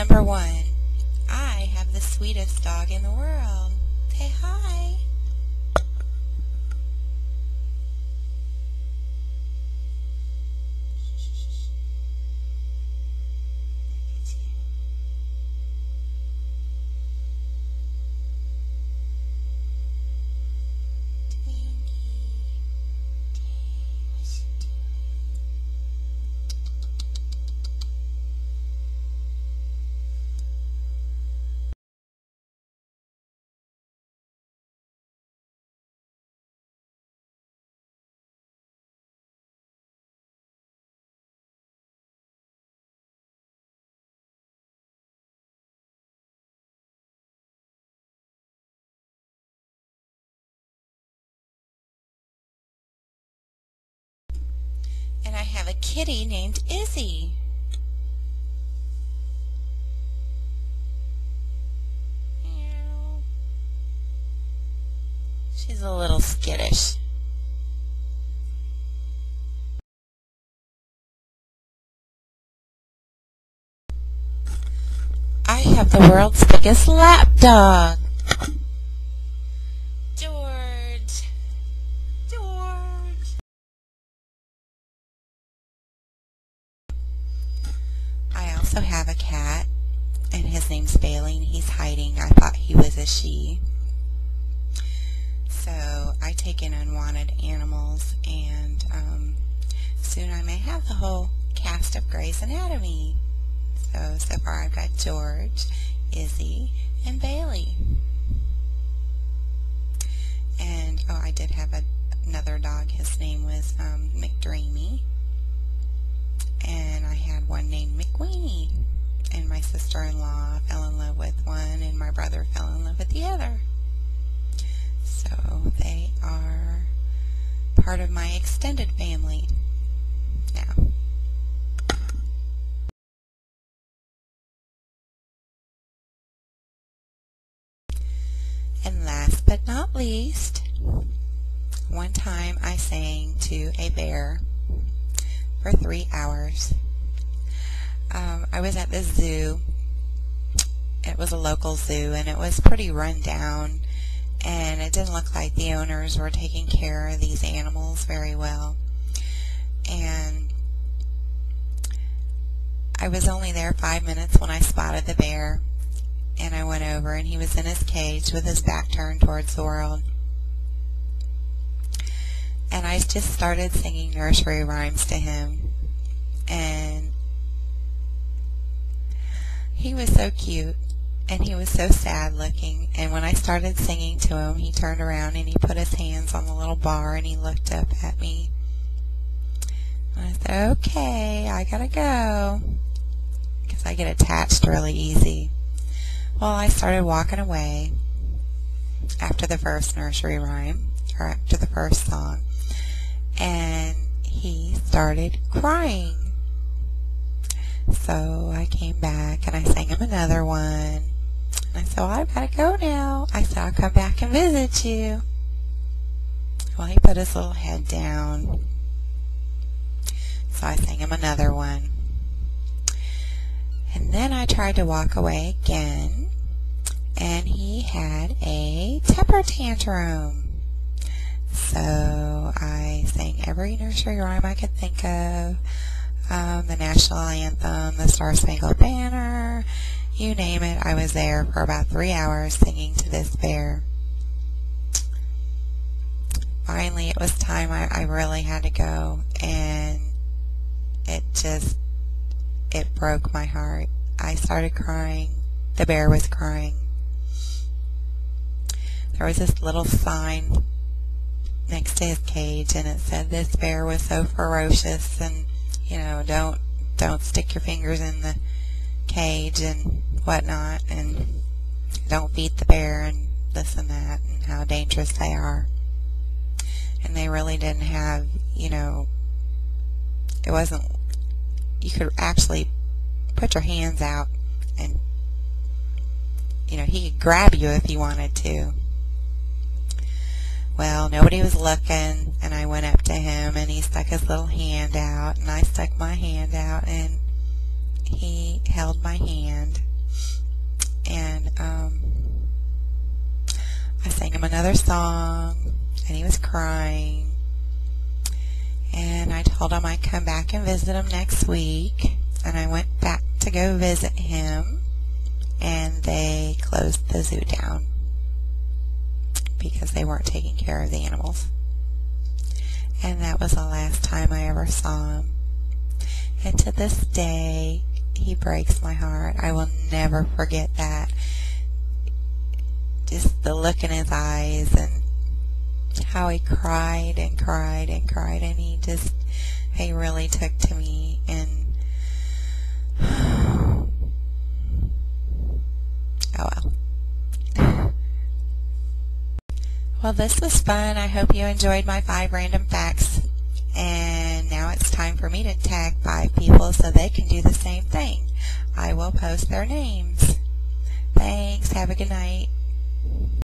number 1. I have the sweetest dog in the world. Say hi. And I have a kitty named Izzy. Meow. She's a little skittish. I have the world's biggest lap dog. George. George. I also have a cat, and his name's Bailey, and he's hiding. I thought he was a she. So I take in unwanted animals, and soon I may have the whole cast of Grey's Anatomy. So far I've got George, Izzy, and Bailey. And, oh, I did have another dog. His name was McDreamy. And I had one named McWeenie. And my sister-in-law fell in love with one, and my brother fell in love with the other. So they are part of my extended family now. And last but not least, one time I sang to a bear for 3 hours. I was at this zoo. It was a local zoo, and it was pretty run down, and it didn't look like the owners were taking care of these animals very well. And I was only there 5 minutes when I spotted the bear. And I went over, and he was in his cage with his back turned towards the world. And I just started singing nursery rhymes to him. And he was so cute, and he was so sad looking. And when I started singing to him, he turned around and he put his hands on the little bar, and he looked up at me. And I said, okay, I gotta go, because I get attached really easy. Well, I started walking away after the first nursery rhyme, or after the first song, and he started crying. So I came back, and I sang him another one, and I said, well, I've got to go now. I said, I'll come back and visit you. Well, he put his little head down, so I sang him another one. And then I tried to walk away again, and he had a temper tantrum. So I sang every nursery rhyme I could think of, the national anthem, the Star-Spangled Banner, you name it. I was there for about 3 hours singing to this bear. Finally, it was time. I really had to go, and it broke my heart. I started crying. The bear was crying. There was this little sign next to his cage, and it said, this bear was so ferocious, and, you know, don't stick your fingers in the cage and whatnot, and don't feed the bear, and this and that, and how dangerous they are. And they really didn't have, you know, it wasn't, you could actually put your hands out, and, you know, he could grab you if he wanted to. Well, nobody was looking, and I went up to him, and he stuck his little hand out, and I stuck my hand out, and he held my hand, and I sang him another song, and he was crying. And I told him I'd come back and visit him next week. And I went back to go visit him, and they closed the zoo down because they weren't taking care of the animals. And that was the last time I ever saw him. And to this day, he breaks my heart. I will never forget that. Just the look in his eyes and how he cried and cried and cried, and he really took to me. And oh well. Well, this was fun. I hope you enjoyed my 5 random facts. And now it's time for me to tag 5 people so they can do the same thing. I will post their names. Thanks. Have a good night.